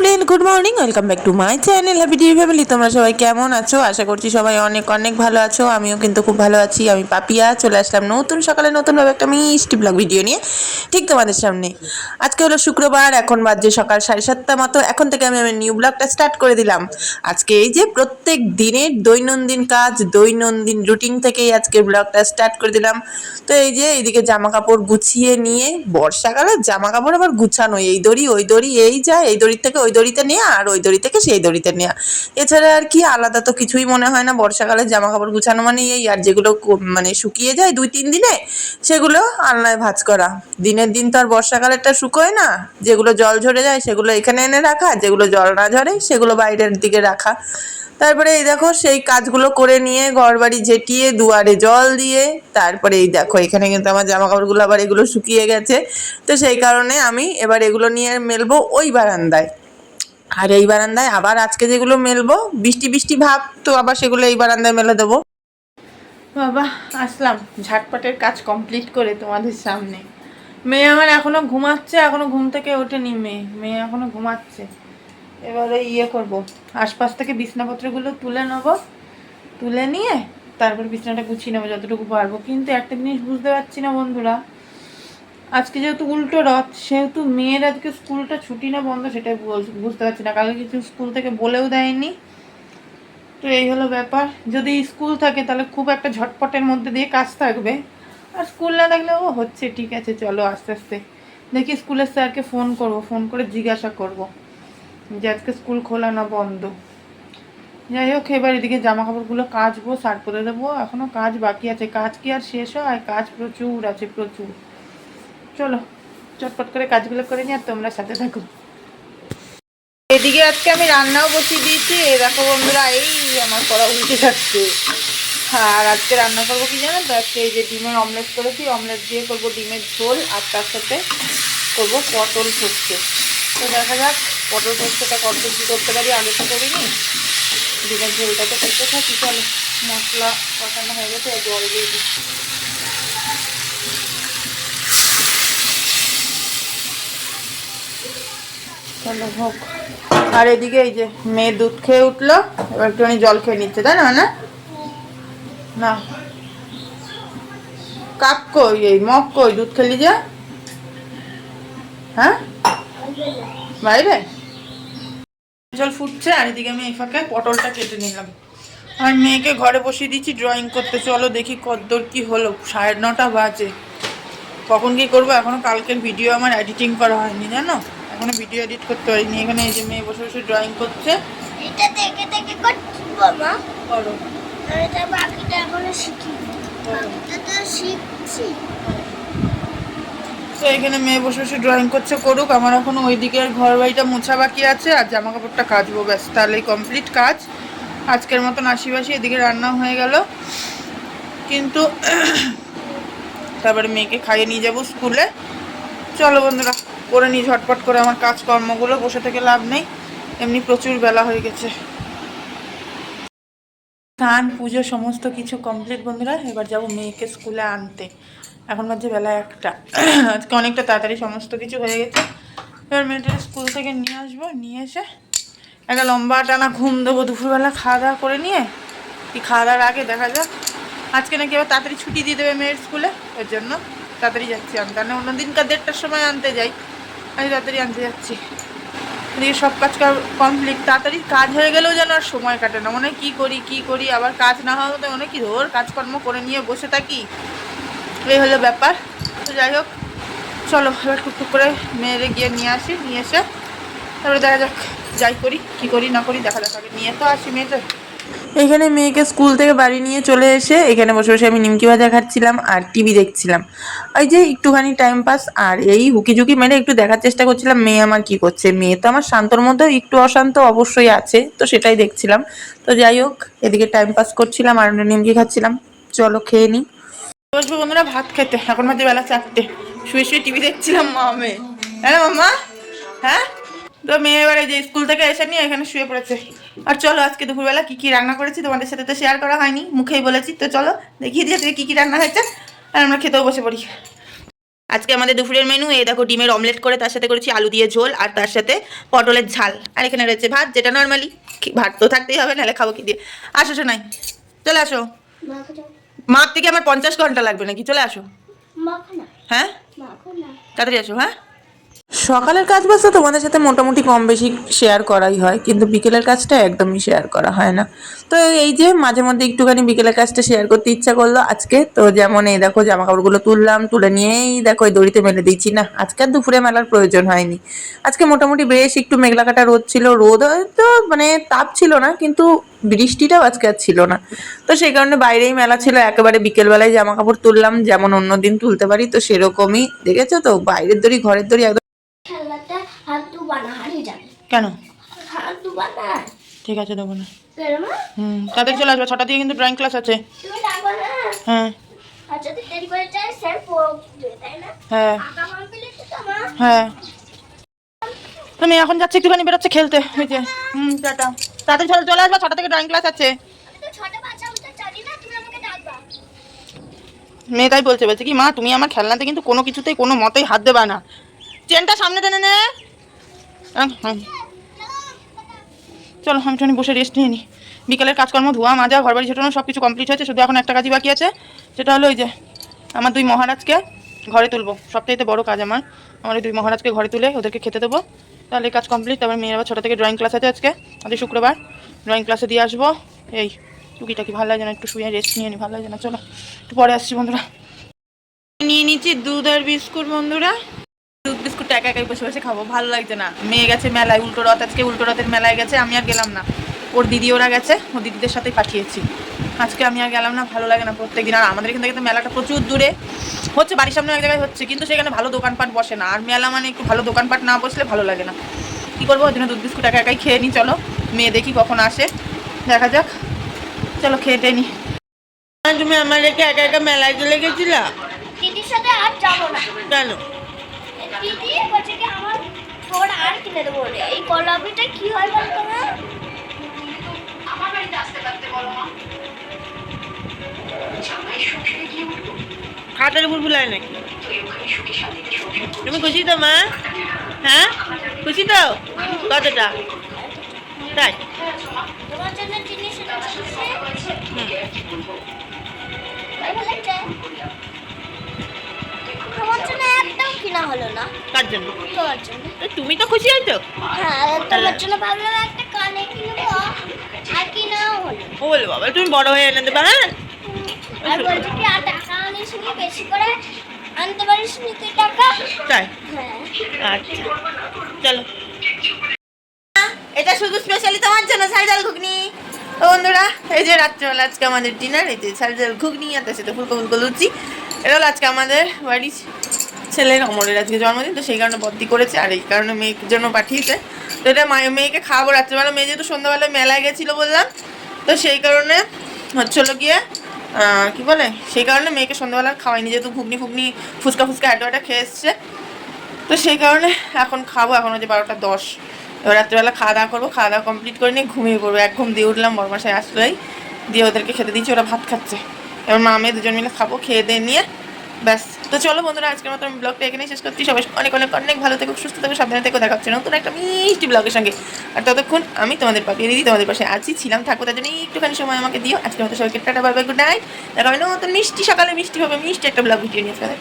Friend, good morning, welcome back to my channel happy TV family. তোমরা সবাই কেমন আছো? আশা করছি সবাই অনেক অনেক ভালো আছো। আমিও কিন্তু খুব ভালো আছি। আমি পাপিয়া চলে আসলাম নতুন সকালে নতুনভাবে একটা মিষ্টি ব্লগ ভিডিও নিয়ে ঠিক তোমাদের সামনে। আজকে হলো শুক্রবার, এখন বাজে সকাল 7:30 মতো। এখন থেকে আমি আমার নিউ ব্লগটা স্টার্ট করে দিলাম। আজকে এই যে প্রত্যেক দিনের দৈনন্দিন কাজ, দৈনন্দিন রুটিন থেকেই আজকে ব্লগটা স্টার্ট করে দিলাম। তো এই যে এইদিকে জামা কাপড় গুছিয়ে নিয়ে, বর্ষাকালে জামা কাপড় আবার গুছানো, এই দড়ি ওই দড়ি, এই যায় এই দড়ির থেকে ওই দড়িতে নেওয়া আর ওই দড়ি থেকে সেই দড়িতে নেওয়া, এছাড়া আর কি আলাদা তো কিছুই মনে হয় না। বর্ষাকালে জামা কাপড় গুছানো মানে এই, আর যেগুলো মানে শুকিয়ে যায় 2-3 দিনে সেগুলো আলনায় ভাঁজ করা। দিনের দিন তো আর বর্ষাকালেরটা শুকোয় না, যেগুলো জল ঝরে যায় সেগুলো এখানে এনে রাখা, যেগুলো জল না ঝরে সেগুলো বাইরের দিকে রাখা। তারপরে এই দেখো সেই কাজগুলো করে নিয়ে ঘর বাড়ি ঝেঁটিয়ে দুয়ারে জল দিয়ে তারপরে এই দেখো এখানে কিন্তু আমার জামা কাপড়গুলো আবার এগুলো শুকিয়ে গেছে। তো সেই কারণে আমি এবার এগুলো নিয়ে মেলবো ওই বারান্দায়। আর এই বারান্দায় আবার আজকে যেগুলো মেলবো, বৃষ্টি বৃষ্টি ভাব, তো আবার সেগুলো এই বারান্দায় মেলে দেবো। বাবা, আসলাম ঝাটপটের কাজ কমপ্লিট করে তোমাদের সামনে। মেয়ে আমার এখনো ঘুমাচ্ছে, এখনো ঘুম থেকে ওঠেনি। মেয়ে এখনো ঘুমাচ্ছে। এবারে করব, আশপাশ থেকে বিছনাপত্রগুলো তুলে নেবো, তুলে নিয়ে তারপর বিছানাটা গুছিয়ে নেবো যতটুকু পারবো। কিন্তু একটা জিনিস বুঝতে পারছি না বন্ধুরা, আজকে যেহেতু উল্টো রথ, সেহেতু মেয়ের আজকে স্কুলটা ছুটি না বন্ধ সেটাই বুঝতে পারছি না। কালকে কিছু স্কুল থেকে বলেও দেয়নি। তো এই হলো ব্যাপার। যদি স্কুল থাকে তাহলে খুব একটা ঝটপটের মধ্যে দিয়ে কাজ থাকবে, আর স্কুল না থাকলে ও হচ্ছে ঠিক আছে চলো আস্তে আস্তে দেখি স্কুলের স্যারকে ফোন করব, ফোন করে জিজ্ঞাসা করব যে আজকে স্কুল খোলা না বন্ধ। যাই হোক, এবার এদিকে জামা কাপড়গুলো কাচবো, সার করে দেবো। এখনও কাজ বাকি আছে, কাজ কি আর শেষ হয়? কাজ প্রচুর আছে, প্রচুর। চলো চটপট করে কাজগুলো করে নিই আর তোমরা সাথে থাকো। এদিকে আজকে আমি রান্নাও বসিয়ে দিয়েছি। এই দেখো বন্ধুরা, এই আমার করা উল্টে যাচ্ছে। আর আজকে রান্না করবো কি জানো তো, আজকে এই যে ডিমের অমলেট করেছি, অমলেট দিয়ে করবো ডিমের ঝোল, আর তার সাথে করবো পটল ফুটছে। তো দেখা যাক পটল ফুটছেটা কত কী করতে পারি, আগে তো করিনি। ডিমের ঝোলটাকে করতে থাকি। চলো, মশলা কষানো হয়ে গেছে, জল দিয়ে দিচ্ছি। চলো হোক। আর এদিকে এই যে মেয়ে দুধ খেয়ে উঠলো, এবার একটুখানি জল খেয়ে নিচ্ছে, তাই না? না না, কাপ কই, এই মগ কই, দুধ খেলি যে? হ্যাঁ, বাইরে জল ফুটছে। আর এদিকে আমি এই ফাঁকে পটলটা কেটে নিলাম। আর মেয়েকে ঘরে বসিয়ে দিচ্ছি ড্রয়িং করতে। চলো দেখি কতদূর কি হলো। 9:30 বাজে। কখন কি করবো এখনো কালকের ভিডিও আমার এডিটিং করা হয়নি, জানো? এখনো ভিডিও এডিট করতে পারিনি। এখানে এই যে মেয়ে বসে বসে ড্রয়িং করছে। এটা দেখে দেখে করব মা। করো। এটা বাকিটা এখনো শিখিনি। বাকিটা তো শিখছি। তো এখানে মেয়ে বসে বসে ড্রয়িং করছে, করুক। আমার এখনো ওইদিকে ঘর বাড়িটা মোছা বাকি আছে, আর জামা কাপড়টা কাচবো, ব্যাস তাহলেই কমপ্লিট কাজ। আজকের মতন আশিবাসি এদিকে রান্না হয়ে গেল। কিন্তু তারপরে মেয়েকে খাইয়ে নিয়ে যাবো স্কুলে। চলো বন্ধুরা, করে নিই ঝটপট করে আমার কাজকর্মগুলো, বসে থেকে লাভ নেই, এমনি প্রচুর বেলা হয়ে গেছে। স্নান পুজো সমস্ত কিছু কমপ্লিট বন্ধুরা। এবার যাবো মেয়েকে স্কুলে আনতে। এখন বাজে বেলা 1টা। আজকে অনেকটা তাড়াতাড়ি সমস্ত কিছু হয়ে গেছে। এবার মেয়েটা স্কুল থেকে নিয়ে আসবো, নিয়ে এসে একটা লম্বা টানা ঘুম দেবো দুপুরবেলা খাওয়া দাওয়া করে নিয়ে। কি খাওয়া দাওয়ার আগে দেখা যাক, আজকে নাকি আবার তাড়াতাড়ি ছুটি দিয়ে দেবে মেয়ের স্কুলে, ওর জন্য তাড়াতাড়ি যাচ্ছি আনতে। মানে অন্যদিনকার 1:30টার সময় আনতে যাই, আমি তাড়াতাড়ি আনতে যাচ্ছি। এদিকে সব কাজ কমপ্লিট। তাড়াতাড়ি কাজ হয়ে গেলেও যেন আর সময় কাটে না, মনে হয় কী করি, আবার কাজ না হওয়া তো মনে হয় কি ধর কাজকর্ম করে নিয়ে বসে থাকি, এই হলো ব্যাপার। তো যাই হোক, চলো এবার টুকটুক করে মেয়েরে গিয়ে নিয়ে আসি, নিয়ে এসে তারপরে দেখা যাক যাই করি, কী করি না করি দেখা যাক। আগে নিয়ে তো আসি মেয়েটা। এখানে মেয়েকে স্কুল থেকে বাড়ি নিয়ে চলে এসে এখানে বসে বসে আমি নিমকি ভাজা খাচ্ছিলাম আর টিভি দেখছিলাম। ওই যে একটুখানি টাইম পাস, আর এই হুকিঝুঁকি মেরে একটু দেখার চেষ্টা করছিলাম মেয়ে আমার কি করছে। মেয়ে তো আমার শান্তর মধ্যে একটু অশান্ত অবশ্যই আছে, তো সেটাই দেখছিলাম। তো যাই হোক, এদিকে টাইম পাস করছিলাম আর নিমকি খাচ্ছিলাম। চলো খেয়ে নিই। বসবো বন্ধুরা ভাত খেতে। এখন বাজে বেলা 4টে। শুয়ে শুয়ে টিভি দেখছিলাম মা মেয়ে। হ্যাঁ মাম্মা, হ্যাঁ। তো মেয়ে এবারে যে স্কুল থেকে এসে নিয়ে এখানে শুয়ে পড়েছে। আর চলো আজকে দুপুরবেলা কী কী রান্না করেছি তোমাদের সাথে তো শেয়ার করা হয়নি, মুখেই বলেছি। তো চলো দেখিয়ে দিয়ে কী কী রান্না হয়েছে, আর আমরা খেতেও বসে পড়ি। আজকে আমাদের দুপুরের মেনু এই দেখো, ডিমের অমলেট করে তার সাথে করেছি আলু দিয়ে ঝোল, আর তার সাথে পটলের ঝাল, আর এখানে রয়েছে ভাত, যেটা নর্মালি ভাত তো থাকতেই হবে, নাহলে খাবো কি দিয়ে। আসো শোনাই, চলে আসো। মাখো দাও। মাপ থেকে আমার 50 ঘন্টা লাগবে নাকি, চলে আসো। মাখো না, হ্যাঁ মাখো না। তাড়াতাড়ি আসো। হ্যাঁ, সকালের কাজ বাজ তো তোমাদের সাথে মোটামুটি কম বেশি শেয়ার করাই হয়, কিন্তু বিকেলের কাজটা একদমই শেয়ার করা হয় না। তো এই যে মাঝে মধ্যে একটুখানি বিকেলের কাজটা শেয়ার করতে ইচ্ছা করলো আজকে। তো যেমন এই দেখো জামা কাপড়গুলো তুললাম, তুলে নিয়েই দেখো এই দড়িতে মেলে দিচ্ছি। না, আজকে আর দুপুরে মেলার প্রয়োজন হয়নি। আজকে মোটামুটি বেশ একটু মেঘলা কাটা রোদ ছিল, রোদ হয়তো মানে তাপ ছিল না, কিন্তু বৃষ্টিটাও আজকে আর ছিল না। তো সেই কারণে বাইরেই মেলা ছিল, একেবারে বিকেলবেলায় জামা কাপড় তুললাম, যেমন অন্যদিন তুলতে পারি, তো সেরকমই দেখেছো তো, বাইরের দড়ি ঘরের দড়ি একদম। খেলাটা হাত দুবা না, হারিয়ে যাবে। কেন? হাত দুবা না। ঠিক আছে, দেবো না। কেন মা? তাদের চলে আসবে, 6টা দিয়ে কিন্তু ড্রয়িং ক্লাস আছে। তুমি ডাকবা না। হ্যাঁ আর যদি দেরি করে যায় স্যার পড়বে, তাই না? হ্যাঁ আঁকা কমপ্লিট তো মা। হ্যাঁ, তুমি এখন যাচ্ছে একটুখানি বেরোচ্ছে খেলতে, ওই যে। টাটা, তাড়াতাড়ি চলে আসবে, 6টা থেকে ড্রয়িং ক্লাস আছে। আমি তো 6টা 5 আমি তো জানি না, তুমি আমাকে ডাকবা। মেয়ে তাই বলছে কি, মা তুমি আমার খেলনাতে কিন্তু কোনো কিছুতেই কোনো মতেই হাত দেবা না। চেনটা সামনে টেনে নে। চলো আমি একটুখানি বসে রেস্ট নিয়ে নিই। বিকেলের কাজকর্ম ধোয়া মাজা ঘর বাড়ি ছোটানো সব কিছু কমপ্লিট হয়েছে, শুধু এখন একটা কাজই বাকি আছে, সেটা হলো ওই যে আমার 2 মহারাজকে ঘরে তুলবো। সবথেকে বড় কাজ আমার এই 2 মহারাজকে ঘরে তুলে ওদেরকে খেতে দেবো, তাহলে এই কাজ কমপ্লিট। তারপর মেয়ের আবার 6টা থেকে ড্রয়িং ক্লাস আছে আজকে, আজকে শুক্রবার, ড্রয়িং ক্লাসে দিয়ে আসবো। এই টুকিটাকি ভালো লাগে না, একটু শুয়ে রেস্ট নিয়ে নিই, ভালো লাগে না। চলো একটু পরে আসছি বন্ধুরা। নিয়ে নিচ্ছি দুধ আর বিস্কুট বন্ধুরা। দুধ বিস্কুট একা একাই বসে বসে খাবো, ভালো লাগছে না। মেয়ে গেছে মেলায়, উল্টো রথ আজকে, উল্টো রথের মেলায় গেছে, আমি আর গেলাম না। ওর দিদি ওরা গেছে, ওর দিদিদের সাথেই পাঠিয়েছি। আজকে আমি আর গেলাম না, ভালো লাগে না প্রত্যেকদিন। আর আমাদের এখান থেকে তো মেলাটা প্রচুর দূরে হচ্ছে, বাড়ির সামনে এক জায়গায় হচ্ছে, কিন্তু সেখানে ভালো দোকানপাট বসে না। আর মেলা মানে একটু ভালো দোকানপাট না বসলে ভালো লাগে না। কী করবো, ওই জন্য দুধ বিস্কুট একা একাই খেয়ে নিই। চলো মেয়ে দেখি কখন আসে, দেখা যাক। চলো খেয়ে নি। তুমি আমার রেখে একা একা মেলায় চলে গেছিলা? দিদির সাথে আর যাবো না। কেন? দিদি বলছে কি আমার তোর আর কিনে দেবো রে। এই গোলাপিটা কি হয় বলতো না? আমার বাড়িতে আসতে পারতে বলো মা। হাতের বুলবুলায় নাকি? তুমি খুশি তো মা? হ্যাঁ খুশি তো? কতটা? তাই? তোমার জন্য জিনিস এনেছে। তাই বলেছে। তোমার জন্য একটাও কিনা হলো না। কার জন্য? তোমার জন্য। তুমি তো খুশি হয়েছো? হ্যাঁ, তোমার জন্য ভাবলাম একটা কানে কিনবো, আর কিনাও হলো। ও বলে বাবা, তুমি বড় হয়ে এনে দেবে। হ্যাঁ, আর বলছে কি আর টাকা আনিস নি, বেশি করে আনতে পারিস নি তুই টাকা। তাই? হ্যাঁ। আচ্ছা চলো। এটা শুধু স্পেশালি তোমার জন্য ঝাল ঘুগনি। তো বন্ধুরা, এই যে রাত্রেবেলা আজকে আমাদের ডিনার, এই যে ঝাল ঘুগনি, আর তার সাথে ফুলকো ফুলকো লুচি। এটা হলো আজকে আমাদের বাড়ির ছেলের অমরের আজকে জন্মদিন, তো সেই কারণে বদ্যি করেছে, আর এই কারণে মেয়ের জন্য পাঠিয়েছে। তো এটা মেয়েকে খাওয়াবো রাত্রেবেলা। মেয়ে যেহেতু সন্ধ্যাবেলায় মেলায় গেছিলো বললাম, তো সেই কারণে হচ্ছিলো গিয়ে কী বলে, সেই কারণে মেয়েকে সন্ধ্যাবেলা খাওয়াইনি, যেহেতু ঘুগনি ফুগনি ফুচকা একটা খেয়ে এসছে। তো সেই কারণে এখন খাবো, এখন হচ্ছে 12টা 10। এবার রাত্রিবেলা খাওয়া দাওয়া করবো, খাওয়া দাওয়া কমপ্লিট করে নিয়ে ঘুমিয়ে পড়বো। এক ঘুম দিয়ে উঠলাম, বরমাসায় আসলোই, দিয়ে ওদেরকে খেতে দিচ্ছি, ওরা ভাত খাচ্ছে। এবার মা মেয়ে দুজন মিলে খাবো, খেয়ে দিয়ে নিয়ে ব্যাস। তো চলো বন্ধুরা, আজকের মতো আমি ব্লগটা এখানেই শেষ করছি। সবাই অনেক অনেক অনেক ভালো থেকো, সুস্থ থেকো, সাবধানে থেকো। দেখা হচ্ছে নতুন একটা মিষ্টি ব্লগের সঙ্গে। আর ততক্ষণ আমি তোমাদের পাপিয়ে দিদি তোমাদের পাশে আছি, ছিলাম, থাকবো। তার জন্য একটুখানি সময় আমাকে দিও। আজকের মতো সবাইকে tata, bye bye, good night. দেখা হবে নতুন মিষ্টি সকালে, মিষ্টি হবে, মিষ্টি একটা ব্লগ ভিডিও নিয়ে। টাটা।